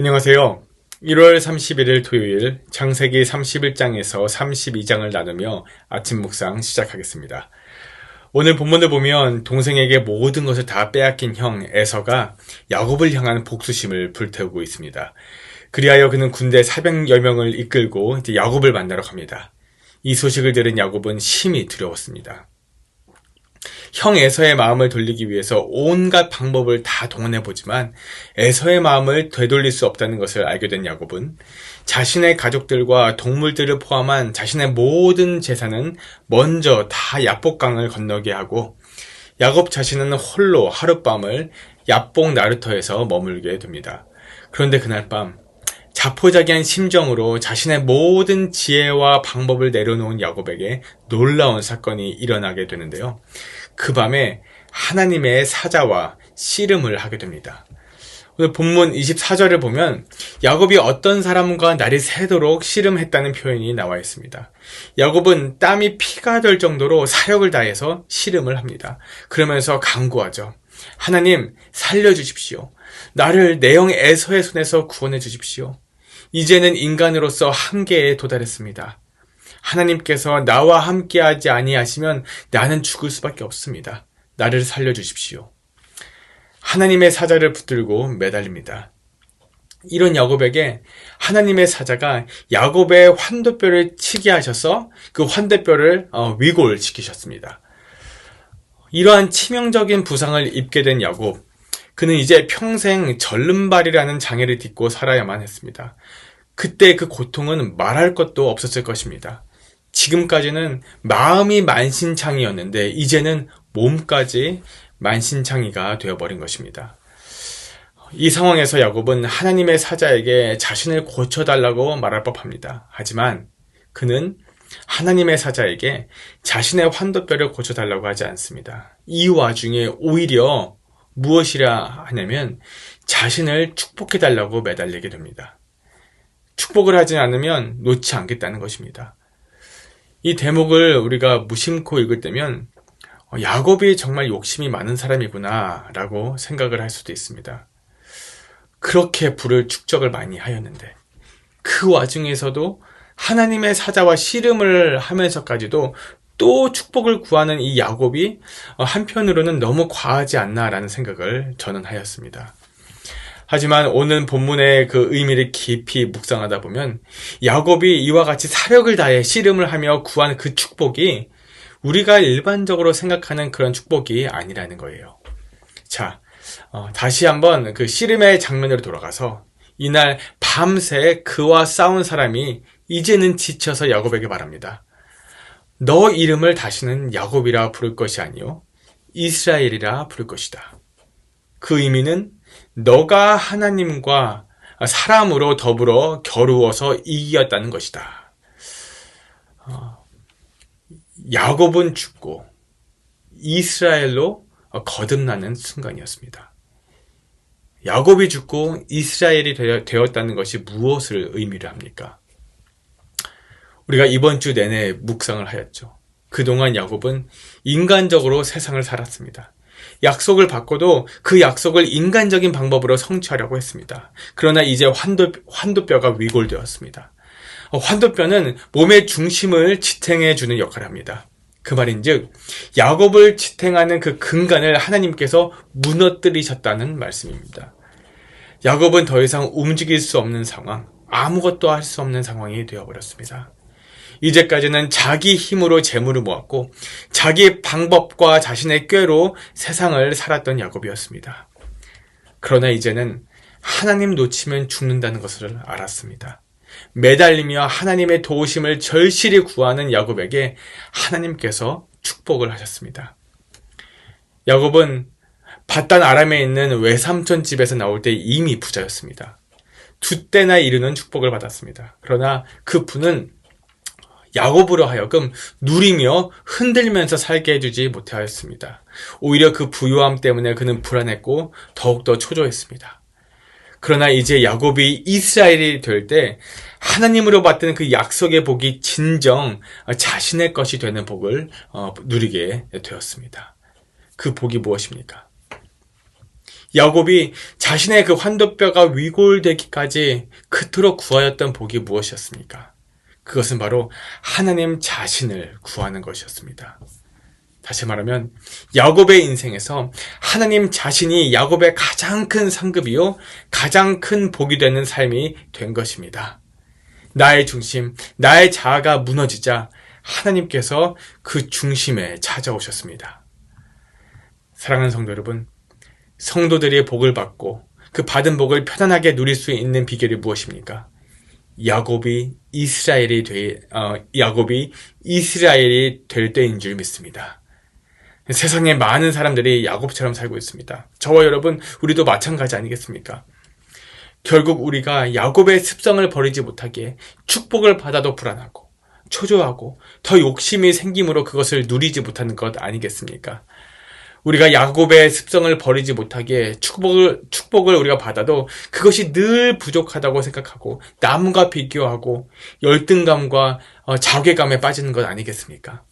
안녕하세요. 1월 31일 토요일 창세기 31장에서 32장을 나누며 아침 묵상 시작하겠습니다. 오늘 본문을 보면 동생에게 모든 것을 다 빼앗긴 형 에서가 야곱을 향한 복수심을 불태우고 있습니다. 그리하여 그는 군대 400여 명을 이끌고 이제 야곱을 만나러 갑니다. 이 소식을 들은 야곱은 심히 두려웠습니다. 형 에서의 마음을 돌리기 위해서 온갖 방법을 다 동원해보지만 에서의 마음을 되돌릴 수 없다는 것을 알게 된 야곱은 자신의 가족들과 동물들을 포함한 자신의 모든 재산은 먼저 다 야복강을 건너게 하고 야곱 자신은 홀로 하룻밤을 야복 나루터에서 머물게 됩니다. 그런데 그날 밤 자포자기한 심정으로 자신의 모든 지혜와 방법을 내려놓은 야곱에게 놀라운 사건이 일어나게 되는데요. 그 밤에 하나님의 사자와 씨름을 하게 됩니다. 오늘 본문 24절을 보면 야곱이 어떤 사람과 날이 새도록 씨름했다는 표현이 나와 있습니다. 야곱은 땀이 피가 될 정도로 사력을 다해서 씨름을 합니다. 그러면서 간구하죠. 하나님 살려주십시오. 나를 내 형 에서의 손에서 구원해 주십시오. 이제는 인간으로서 한계에 도달했습니다. 하나님께서 나와 함께하지 아니하시면 나는 죽을 수밖에 없습니다. 나를 살려주십시오. 하나님의 사자를 붙들고 매달립니다. 이런 야곱에게 하나님의 사자가 야곱의 환도뼈를 치게 하셔서 그 환도뼈를 위골시키셨습니다. 이러한 치명적인 부상을 입게 된 야곱, 그는 이제 평생 절름발이라는 장애를 딛고 살아야만 했습니다. 그때 그 고통은 말할 것도 없었을 것입니다. 지금까지는 마음이 만신창이였는데 이제는 몸까지 만신창이가 되어버린 것입니다. 이 상황에서 야곱은 하나님의 사자에게 자신을 고쳐달라고 말할 법합니다. 하지만 그는 하나님의 사자에게 자신의 환도뼈를 고쳐달라고 하지 않습니다. 이 와중에 오히려 무엇이라 하냐면 자신을 축복해달라고 매달리게 됩니다. 축복을 하지 않으면 놓지 않겠다는 것입니다. 이 대목을 우리가 무심코 읽을 때면 야곱이 정말 욕심이 많은 사람이구나 라고 생각을 할 수도 있습니다. 그렇게 부를 축적을 많이 하였는데 그 와중에서도 하나님의 사자와 씨름을 하면서까지도 또 축복을 구하는 이 야곱이 한편으로는 너무 과하지 않나라는 생각을 저는 하였습니다. 하지만 오늘 본문의 그 의미를 깊이 묵상하다 보면 야곱이 이와 같이 사력을 다해 씨름을 하며 구한 그 축복이 우리가 일반적으로 생각하는 그런 축복이 아니라는 거예요. 자, 다시 한번 그 씨름의 장면으로 돌아가서 이날 밤새 그와 싸운 사람이 이제는 지쳐서 야곱에게 말합니다. 너 이름을 다시는 야곱이라 부를 것이 아니요 이스라엘이라 부를 것이다. 그 의미는 너가 하나님과 사람으로 더불어 겨루어서 이겼다는 것이다. 야곱은 죽고 이스라엘로 거듭나는 순간이었습니다. 야곱이 죽고 이스라엘이 되었다는 것이 무엇을 의미를 합니까? 우리가 이번 주 내내 묵상을 하였죠. 그동안 야곱은 인간적으로 세상을 살았습니다. 약속을 받고도 그 약속을 인간적인 방법으로 성취하려고 했습니다. 그러나 이제 환도뼈가 위골되었습니다. 환도뼈는 몸의 중심을 지탱해주는 역할을 합니다. 그 말인즉 야곱을 지탱하는 그 근간을 하나님께서 무너뜨리셨다는 말씀입니다. 야곱은 더 이상 움직일 수 없는 상황, 아무것도 할 수 없는 상황이 되어버렸습니다. 이제까지는 자기 힘으로 재물을 모았고 자기 방법과 자신의 꾀로 세상을 살았던 야곱이었습니다. 그러나 이제는 하나님 놓치면 죽는다는 것을 알았습니다. 매달리며 하나님의 도우심을 절실히 구하는 야곱에게 하나님께서 축복을 하셨습니다. 야곱은 밧단 아람에 있는 외삼촌 집에서 나올 때 이미 부자였습니다. 2때나 이르는 축복을 받았습니다. 그러나 그 부는 야곱으로 하여금 누리며 흔들면서 살게 해주지 못하였습니다. 오히려 그 부유함 때문에 그는 불안했고 더욱더 초조했습니다. 그러나 이제 야곱이 이스라엘이 될 때 하나님으로 받던 그 약속의 복이 진정 자신의 것이 되는 복을 누리게 되었습니다. 그 복이 무엇입니까? 야곱이 자신의 그 환도뼈가 위골되기까지 그토록 구하였던 복이 무엇이었습니까? 그것은 바로 하나님 자신을 구하는 것이었습니다. 다시 말하면 야곱의 인생에서 하나님 자신이 야곱의 가장 큰 상급이요 가장 큰 복이 되는 삶이 된 것입니다. 나의 중심, 나의 자아가 무너지자 하나님께서 그 중심에 찾아오셨습니다. 사랑하는 성도 여러분, 성도들이 복을 받고 그 받은 복을 편안하게 누릴 수 있는 비결이 무엇입니까? 야곱이 이스라엘이 될 때인 줄 믿습니다. 세상에 많은 사람들이 야곱처럼 살고 있습니다. 저와 여러분, 우리도 마찬가지 아니겠습니까? 결국 우리가 야곱의 습성을 버리지 못하게 축복을 받아도 불안하고 초조하고 더 욕심이 생김으로 그것을 누리지 못하는 것 아니겠습니까? 우리가 야곱의 습성을 버리지 못하게 축복을 우리가 받아도 그것이 늘 부족하다고 생각하고 남과 비교하고 열등감과 자괴감에 빠지는 것 아니겠습니까?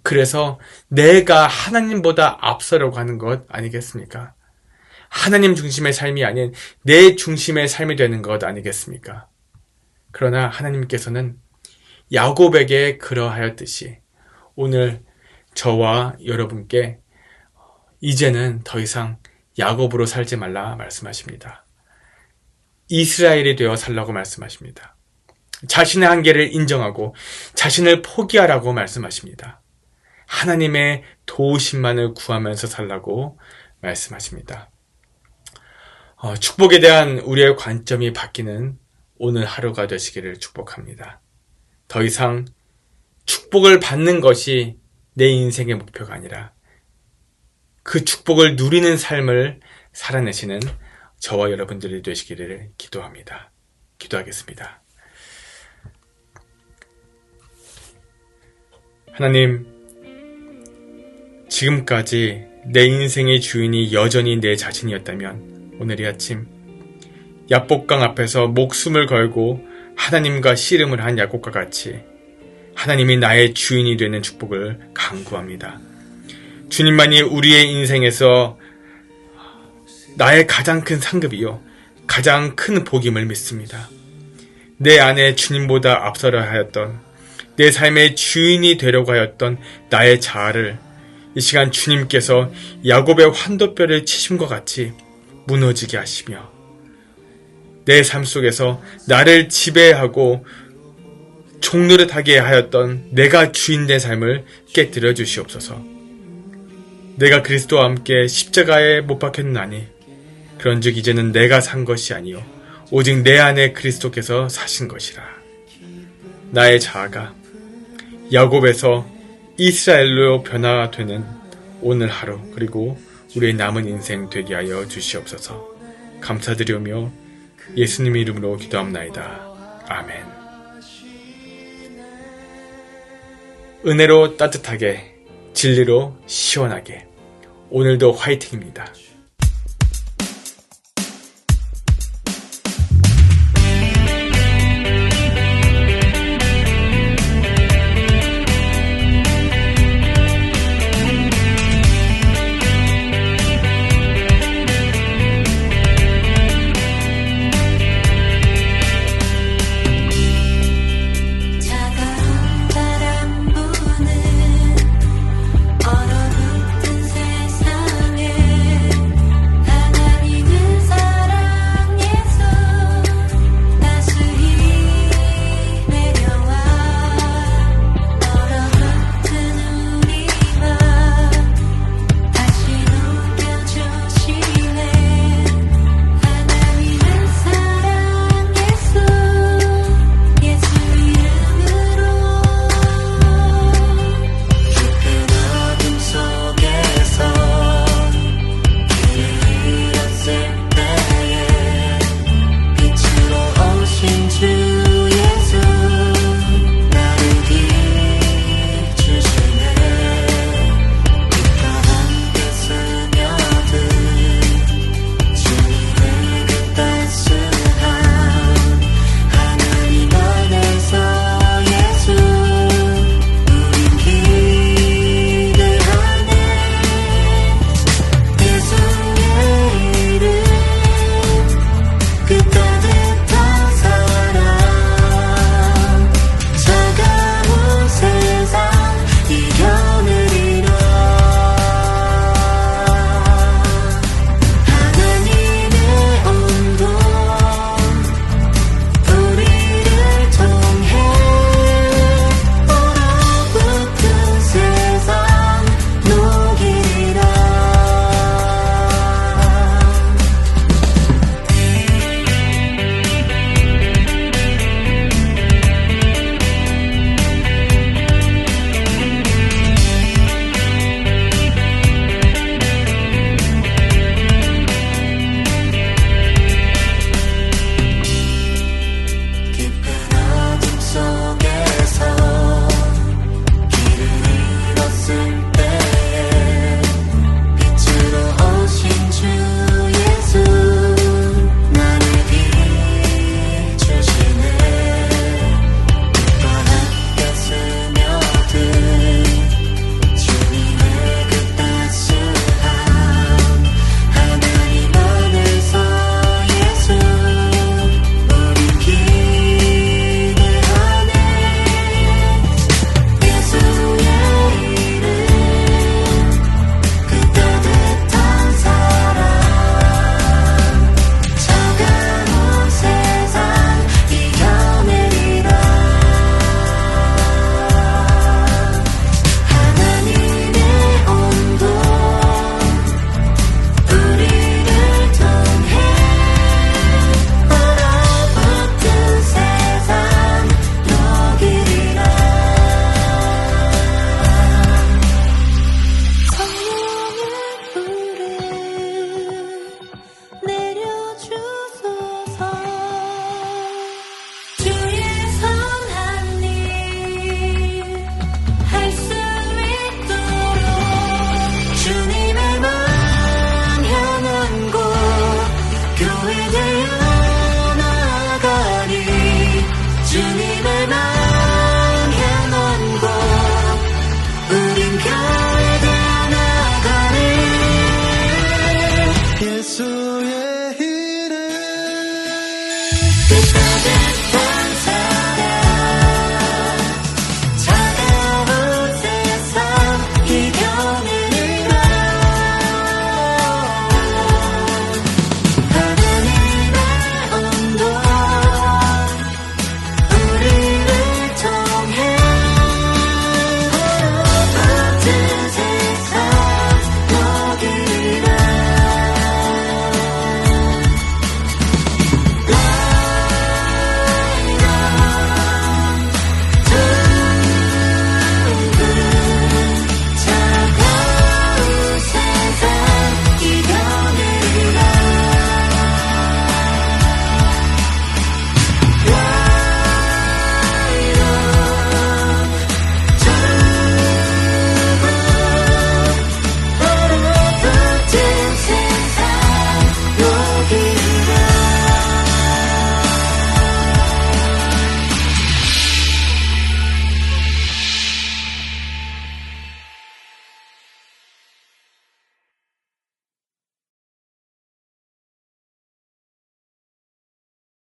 그래서 내가 하나님보다 앞서려고 하는 것 아니겠습니까? 하나님 중심의 삶이 아닌 내 중심의 삶이 되는 것 아니겠습니까? 그러나 하나님께서는 야곱에게 그러하였듯이 오늘 저와 여러분께 이제는 더 이상 야곱으로 살지 말라 말씀하십니다. 이스라엘이 되어 살라고 말씀하십니다. 자신의 한계를 인정하고 자신을 포기하라고 말씀하십니다. 하나님의 도우심만을 구하면서 살라고 말씀하십니다. 축복에 대한 우리의 관점이 바뀌는 오늘 하루가 되시기를 축복합니다. 더 이상 축복을 받는 것이 내 인생의 목표가 아니라 그 축복을 누리는 삶을 살아내시는 저와 여러분들이 되시기를 기도합니다. 기도하겠습니다. 하나님, 지금까지 내 인생의 주인이 여전히 내 자신이었다면 오늘 이 아침 야복강 앞에서 목숨을 걸고 하나님과 씨름을 한 야곱과 같이 하나님이 나의 주인이 되는 축복을 간구합니다. 주님만이 우리의 인생에서 나의 가장 큰 상급이요 가장 큰 복임을 믿습니다. 내 안에 주님보다 앞서려 하였던 내 삶의 주인이 되려고 하였던 나의 자아를 이 시간 주님께서 야곱의 환도뼈를 치심과 같이 무너지게 하시며 내 삶 속에서 나를 지배하고 종노릇하게 하였던 내가 주인된 삶을 깨뜨려 주시옵소서. 내가 그리스도와 함께 십자가에 못 박혔나니 그런즉 이제는 내가 산 것이 아니요 오직 내 안에 그리스도께서 사신 것이라. 나의 자아가 야곱에서 이스라엘로 변화되는 오늘 하루 그리고 우리의 남은 인생 되게 하여 주시옵소서. 감사드리오며 예수님의 이름으로 기도합나이다. 아멘. 은혜로 따뜻하게 진리로 시원하게 오늘도 화이팅입니다.